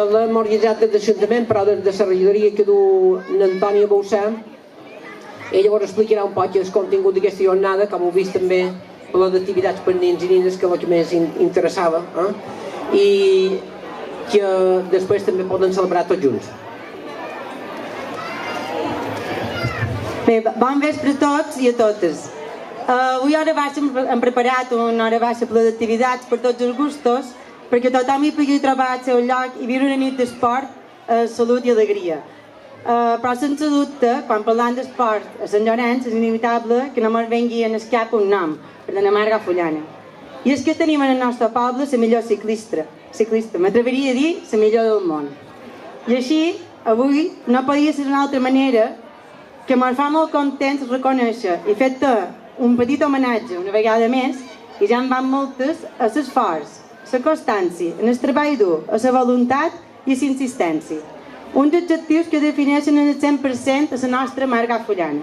La memoritzat de l'Ajuntament, però des de la regidoria que du l'Antònia Boussà, ella llavors explicarà un poc el contingut d'aquesta jornada, com heu vist també per les activitats per nens i nines, que és el que més interessava, i que després també poden celebrar tots junts. Bé, bon vespre a tots i a totes. Avui hora baixa hem preparat una hora baixa per les activitats per tots els gustos, perquè tothom hi pugui trobar el seu lloc i viure una nit d'esport, salut i alegria. Però sense dubte, quan parlant d'esport a Sant Llorenç, és inevitable que no ens vengui en el cap un nom, per la Marga Fullana. I és que tenim en el nostre poble la millor ciclista, m'atreviria a dir la millor del món. I així, avui, no podia ser d'una altra manera que ens fa molt contents reconèixer i fer-te un petit homenatge una vegada més, i ja en van moltes, a l'esforç, la constància, en el treball dur, a la voluntat i la insistència. Uns adjectius que defineixen en el 100% a la nostra Marga Fullana.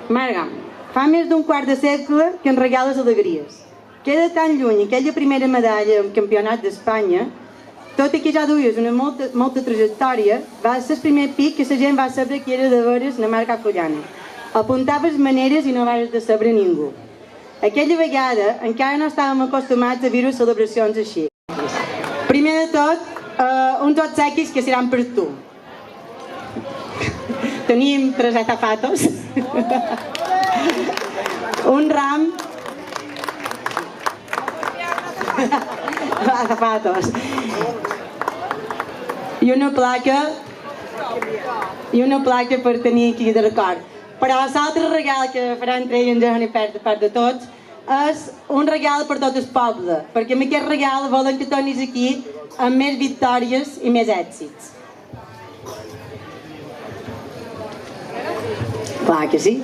Marga, fa més d'un quart de segle que ens regales alegries. Queda tan lluny aquella primera medalla al Campionat d'Espanya, tot i que ja duies una molta trajectòria, va ser el primer pic que la gent va saber que era de veres la Marga Fullana. Apuntaves maneres i no vas de saber ningú. Aquella vegada encara no estàvem acostumats a viure celebracions així. Primer de tot, uns obsequis que seran per tu. Tenim 3 zapatos, un ram, zapatos, i una placa per tenir aquí de record. Però l'altre regal que farà entre ell i en Joan i de part de tots és un regal per tot el poble, perquè amb aquest regal volen que tornis aquí amb més victòries i més èxits. Clar que sí.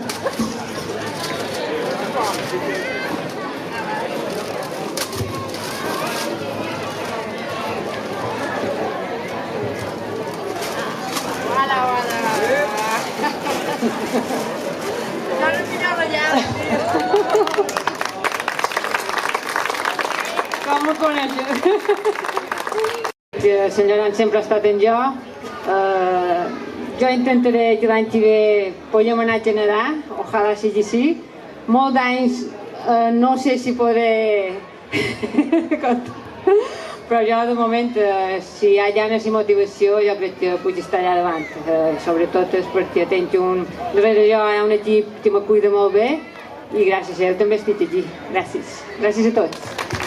Com ho coneixes? El Sant Llorenç sempre ha estat en jo. Jo intentaré que l'any que ve puguem anar a generar, ojalà sigui així. Molts anys no sé si podré però jo de moment, si hi ha ganes i motivació, jo crec que puc estar allà davant. Sobretot és perquè tinc darrere jo hi ha un equip que me cuida molt bé i gràcies a ell també estic aquí. Gràcies. Gràcies a tots.